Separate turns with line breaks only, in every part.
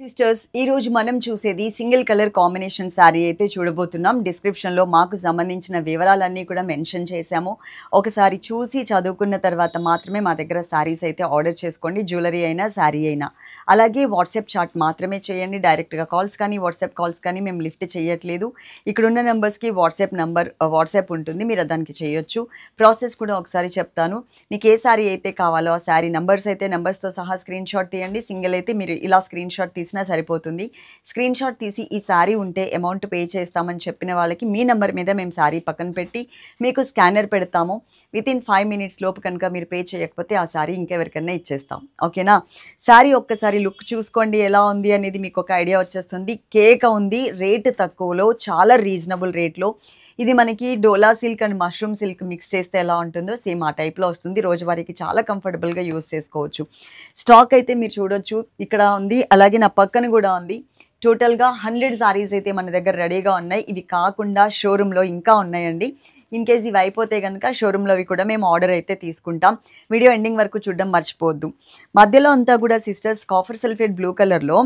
Sisters ఈ రోజు మనం చూసేది సింగిల్ కలర్ కాంబినేషన్ శారీ అయితే చూడబోతున్నాం. డిస్క్రిప్షన్లో మాకు సంబంధించిన వివరాలన్నీ కూడా మెన్షన్ చేశాము. ఒకసారి చూసి చదువుకున్న తర్వాత మాత్రమే మా దగ్గర శారీస్ అయితే ఆర్డర్ చేసుకోండి. జ్యువెలరీ అయినా శారీ అయినా. అలాగే వాట్సాప్ చాట్ మాత్రమే చేయండి. డైరెక్ట్గా కాల్స్ కానీ వాట్సాప్ కాల్స్ కానీ మేము లిఫ్ట్ చేయట్లేదు. ఇక్కడున్న నెంబర్స్కి వాట్సాప్ ఉంటుంది, మీరు దానికి చేయొచ్చు. ప్రాసెస్ కూడా ఒకసారి చెప్తాను. మీకు ఏ శారీ అయితే కావాలో ఆ శారీ నెంబర్స్ అయితే నెంబర్స్తో సహా స్క్రీన్ షాట్ తీయండి. సింగిల్ అయితే మీరు ఇలా స్క్రీన్ షాట్ తీసినా సరిపోతుంది. స్క్రీన్ షాట్ తీసి ఈ శారీ ఉంటే అమౌంట్ పే చేస్తామని చెప్పిన వాళ్ళకి మీ నెంబర్ మీద మేము శారీ పక్కన పెట్టి మీకు స్కానర్ పెడతాము. వితిన్ 5 minutes లోపు కనుక మీరు పే చేయకపోతే ఆ శారీ ఇంకెవరికైనా ఇచ్చేస్తాం. ఓకేనా? శారీ ఒక్కసారి లుక్ చూసుకోండి ఎలా ఉంది అనేది మీకు ఒక ఐడియా వచ్చేస్తుంది. కేక ఉంది, రేటు తక్కువలో, చాలా రీజనబుల్ రేట్లో. ఇది మనకి Dola silk and mushroom silk mix చేస్తే ఎలా ఉంటుందో సేమ్ ఆ టైప్లో వస్తుంది. రోజువారీకి చాలా కంఫర్టబుల్గా యూస్ చేసుకోవచ్చు. స్టాక్ అయితే మీరు చూడొచ్చు, ఇక్కడ ఉంది, అలాగే నా పక్కన కూడా ఉంది. టోటల్గా 100 సారీస్ అయితే మన దగ్గర రెడీగా ఉన్నాయి. ఇవి కాకుండా షోరూంలో ఇంకా ఉన్నాయండి. ఇన్ కేస్ ఇవి అయిపోతే కనుక షోరూంలోవి కూడా మేము ఆర్డర్ అయితే తీసుకుంటాం. వీడియో ఎండింగ్ వరకు చూడడం మర్చిపోవద్దు. మధ్యలో అంతా కూడా సిస్టర్స్ కాఫర్ సల్ఫేట్ బ్లూ కలర్లో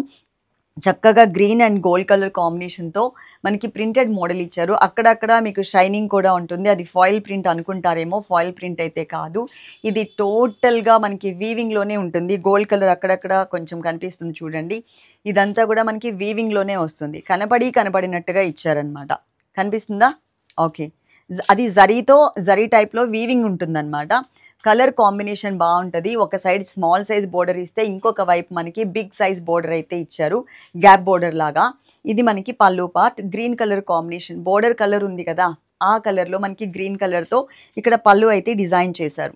చక్కగా గ్రీన్ అండ్ గోల్డ్ కలర్ కాంబినేషన్తో మనకి ప్రింటెడ్ మోడల్ ఇచ్చారు. అక్కడక్కడ మీకు షైనింగ్ కూడా ఉంటుంది. అది ఫాయిల్ ప్రింట్ అనుకుంటారేమో, ఫాయిల్ ప్రింట్ అయితే కాదు. ఇది టోటల్గా మనకి వీవింగ్లోనే ఉంటుంది. గోల్డ్ కలర్ అక్కడక్కడ కొంచెం కనిపిస్తుంది చూడండి. ఇదంతా కూడా మనకి వీవింగ్లోనే వస్తుంది. కనపడినట్టుగా ఇచ్చారనమాట. కనిపిస్తుందా? ఓకే. అది జరీ టైప్లో వీవింగ్ ఉంటుందన్నమాట. కలర్ కాంబినేషన్ బాగుంటుంది. ఒక సైడ్ స్మాల్ సైజ్ బోర్డర్ ఇస్తే ఇంకొక వైపు మనకి బిగ్ సైజ్ బోర్డర్ అయితే ఇచ్చారు, గ్యాప్ బోర్డర్ లాగా. ఇది మనకి పళ్ళు part. Green colour combination, border colour ఉంది కదా ఆ కలర్లో మనకి గ్రీన్ కలర్తో ఇక్కడ పళ్ళు అయితే డిజైన్ చేశారు.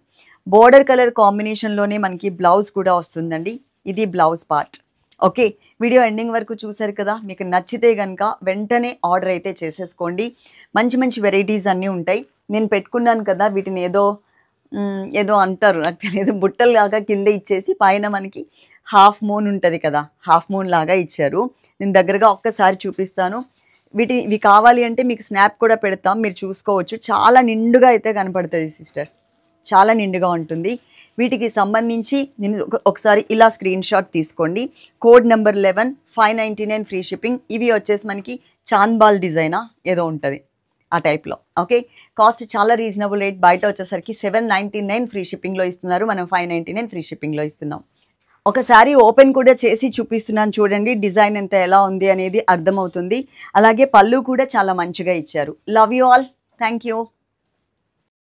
బోర్డర్ కలర్ కాంబినేషన్లోనే మనకి బ్లౌజ్ కూడా వస్తుందండి. ఇది blouse part. Okay, video ending వరకు చూసారు కదా. మీకు నచ్చితే కనుక వెంటనే ఆర్డర్ అయితే చేసేసుకోండి. మంచి మంచి వెరైటీస్ అన్నీ ఉంటాయి. నేను పెట్టుకున్నాను కదా, వీటిని ఏదో అంటారు, నాకు తెలియదు, బుట్టలు లాగా కింద ఇచ్చేసి పైన మనకి హాఫ్ మూన్ ఉంటుంది కదా, హాఫ్ మూన్ లాగా ఇచ్చారు. నేను దగ్గరగా ఒక్కసారి చూపిస్తాను. ఇవి కావాలి అంటే మీకు స్నాప్ కూడా పెడతాం, మీరు చూసుకోవచ్చు. చాలా నిండుగా అయితే కనపడుతుంది సిస్టర్, చాలా నిండుగా ఉంటుంది. వీటికి సంబంధించి నేను ఒకసారి ఇలా స్క్రీన్ షాట్ తీసుకోండి. Code number 11 599 free shipping. ఇవి వచ్చేసి మనకి చాంద్బాల్ డిజైనా ఏదో ఉంటుంది ఆ టైప్లో. ఓకే, కాస్ట్ చాలా రీజనబుల్ రేట్. బయట వచ్చేసరికి 799 ఫ్రీ షిప్పింగ్లో ఇస్తున్నారు, మనం 599 ఫ్రీ షిప్పింగ్లో ఇస్తున్నాం. ఒకసారి ఓపెన్ కూడా చేసి చూపిస్తున్నాను చూడండి, డిజైన్ ఎంత ఎలా ఉంది అనేది అర్థమవుతుంది. అలాగే పళ్ళు కూడా చాలా మంచిగా ఇచ్చారు. Love you all, thank you.